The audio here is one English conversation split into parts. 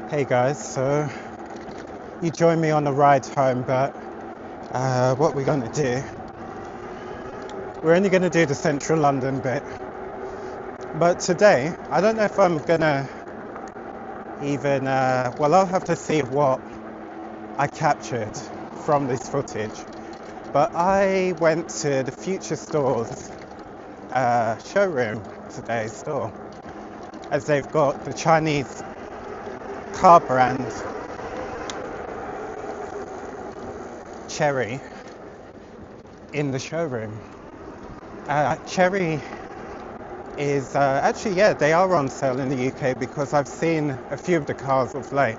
Hey guys, so you join me on the ride home, but what we're going to do, we're only going to do the central London bit. But today, I don't know if I'm going to even, well, I'll have to see what I captured from this footage. But I went to the Future Stores showroom today, store, as they've got the Chinese car brand Cherry in the showroom. Cherry is actually, yeah, they are on sale in the UK because I've seen a few of the cars of late.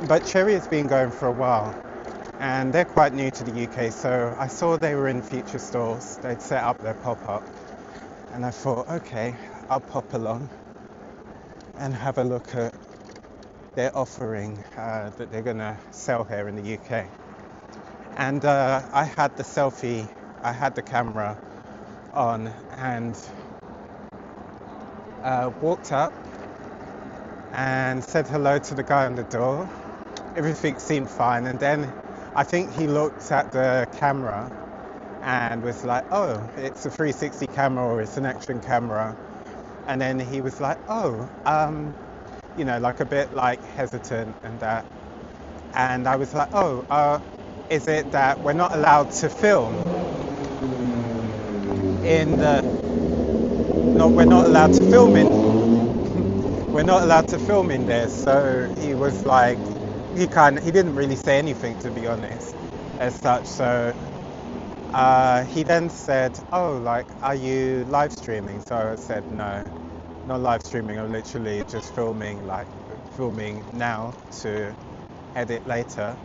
But Cherry has been going for a while and they're quite new to the UK, so I saw they were in Future Stores. They'd set up their pop-up and I thought, okay, I'll pop along and have a look at their offering that they're gonna sell here in the UK. And I had the camera on and walked up and said hello to the guy on the door. Everything seemed fine, and then I think he looked at the camera and was like, oh, it's a 360 camera or it's an action camera. And then he was like, oh, you know, like a bit like hesitant and that. And I was like, oh, is it that we're not allowed to film in the, no, we're not allowed to film in there. So he was like, he didn't really say anything, to be honest, as such. So he then said, oh, like, are you live streaming? So I said, no, not live streaming, I'm literally just filming now to edit later.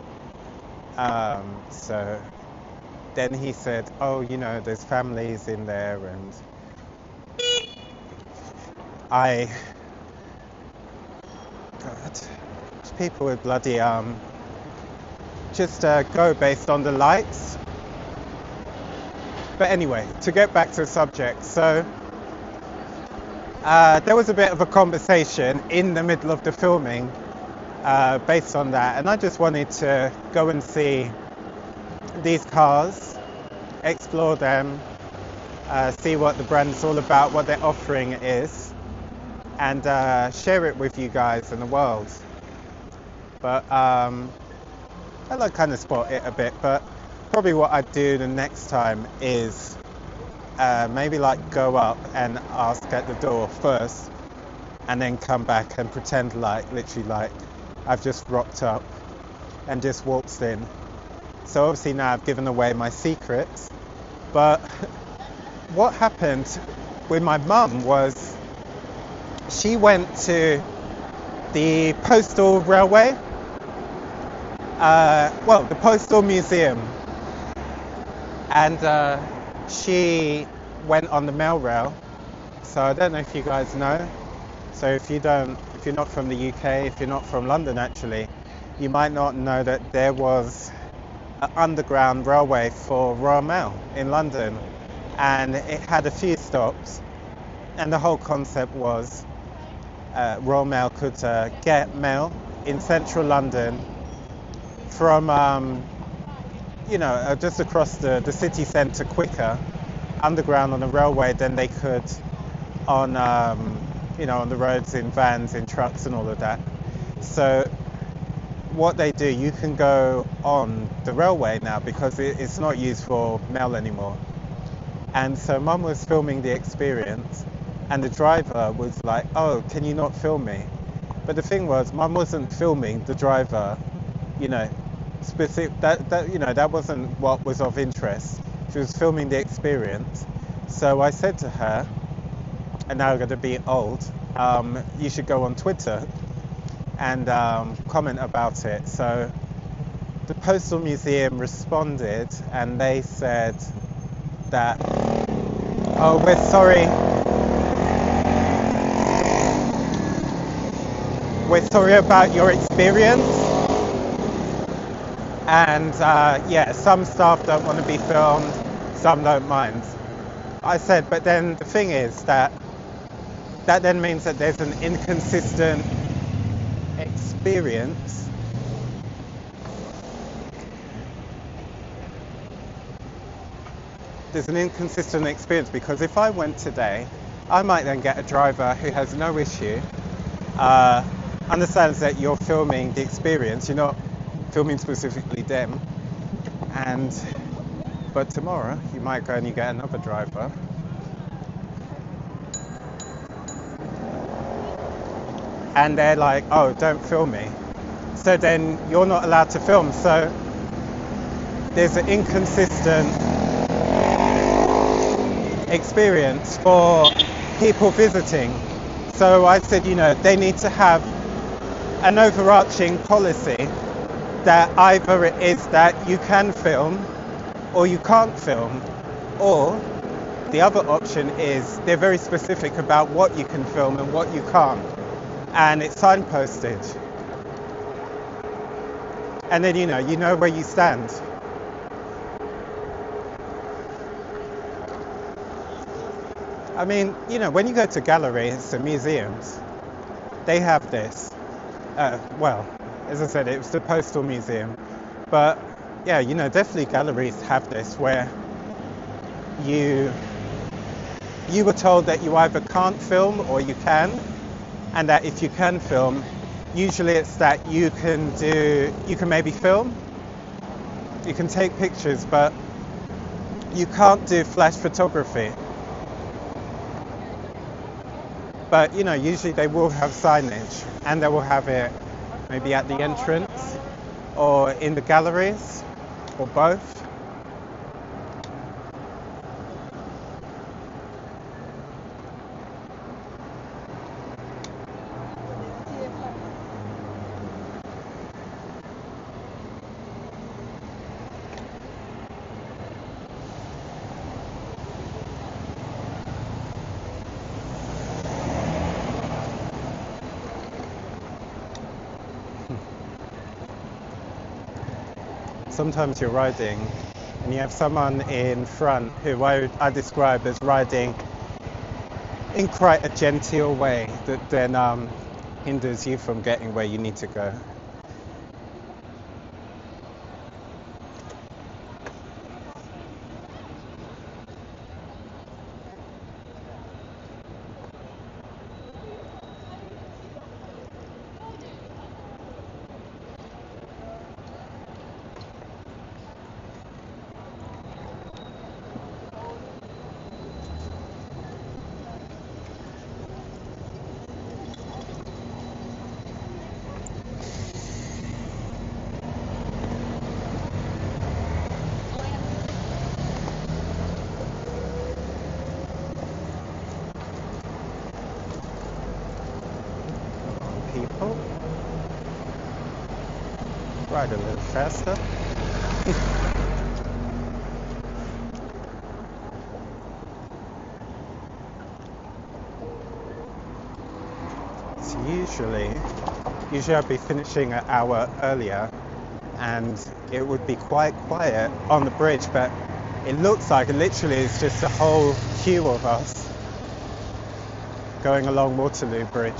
So then he said, oh, you know, there's families in there, and God, people with bloody just go based on the lights. But anyway, to get back to the subject, so there was a bit of a conversation in the middle of the filming based on that, and I just wanted to go and see these cars, explore them, see what the brand's all about, what their offering is, and share it with you guys and the world. But I like kind of spot it a bit, but probably what I'd do the next time is maybe like go up and ask at the door first and then come back and pretend like literally like I've just rocked up and just waltzed in. So obviously now I've given away my secrets, but what happened with my mum was she went to the postal railway, well, the postal museum, and she went on the mail rail. So I don't know if you guys know. So if you're not from the UK, if you're not from London actually, you might not know that there was an underground railway for Royal Mail in London, and it had a few stops, and the whole concept was Royal Mail could get mail in central London from you know, just across the city centre quicker underground on the railway than they could on you know, on the roads in vans, in trucks and all of that. So what they do, you can go on the railway now because it's not used for mail anymore. And so Mum was filming the experience and the driver was like, oh, can you not film me? But the thing was, Mum wasn't filming the driver, you know, specific, that you know, that wasn't what was of interest. She was filming the experience. So I said to her, and now I'm going to be old, you should go on Twitter and comment about it. So the Postal Museum responded and they said that, oh, we're sorry about your experience, and yeah, some staff don't want to be filmed, some don't mind. I said, but then the thing is that then means that there's an inconsistent experience because if I went today, I might then get a driver who has no issue, understands that you're filming the experience, you're not filming specifically them, but tomorrow you might go and you get another driver and they're like, oh, don't film me. So then you're not allowed to film. So there's an inconsistent experience for people visiting. So I said, they need to have an overarching policy that either it is that you can film or you can't film, or the other option is they're very specific about what you can film and what you can't, and it's signposted, and then you know where you stand. I mean, when you go to galleries and museums, they have this. Well, as I said, it was the Postal Museum, but yeah, definitely galleries have this where you were told that you either can't film or you can, and that if you can film, usually it's that you can maybe film, you can take pictures, but you can't do flash photography. But usually they will have signage, and they will have it maybe at the entrance or in the galleries or both. Sometimes you're riding and you have someone in front who I describe as riding in quite a genteel way that then hinders you from getting where you need to go. People ride a little faster. So usually I'd be finishing an hour earlier and it would be quite quiet on the bridge, but it looks like it literally is just a whole queue of us going along Waterloo Bridge.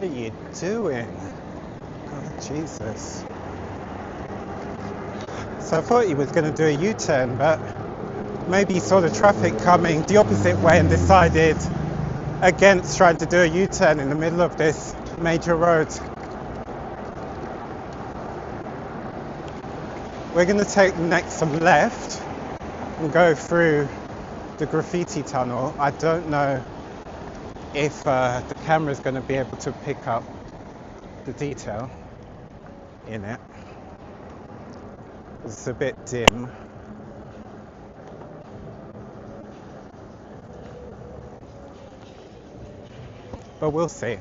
are you doing? Oh, Jesus. So I thought he was going to do a U-turn, but maybe he saw the traffic coming the opposite way and decided against trying to do a U-turn in the middle of this major road. We're going to take next some left and go through the graffiti tunnel. I don't know if the camera is going to be able to pick up the detail in it. It's a bit dim. But we'll see.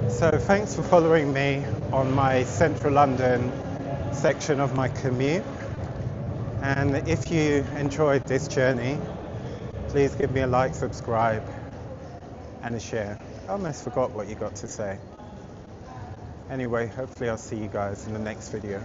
So thanks for following me on my central London section of my commute. And if you enjoyed this journey, please give me a like, subscribe, and a share. I almost forgot what you got to say. Anyway, hopefully I'll see you guys in the next video.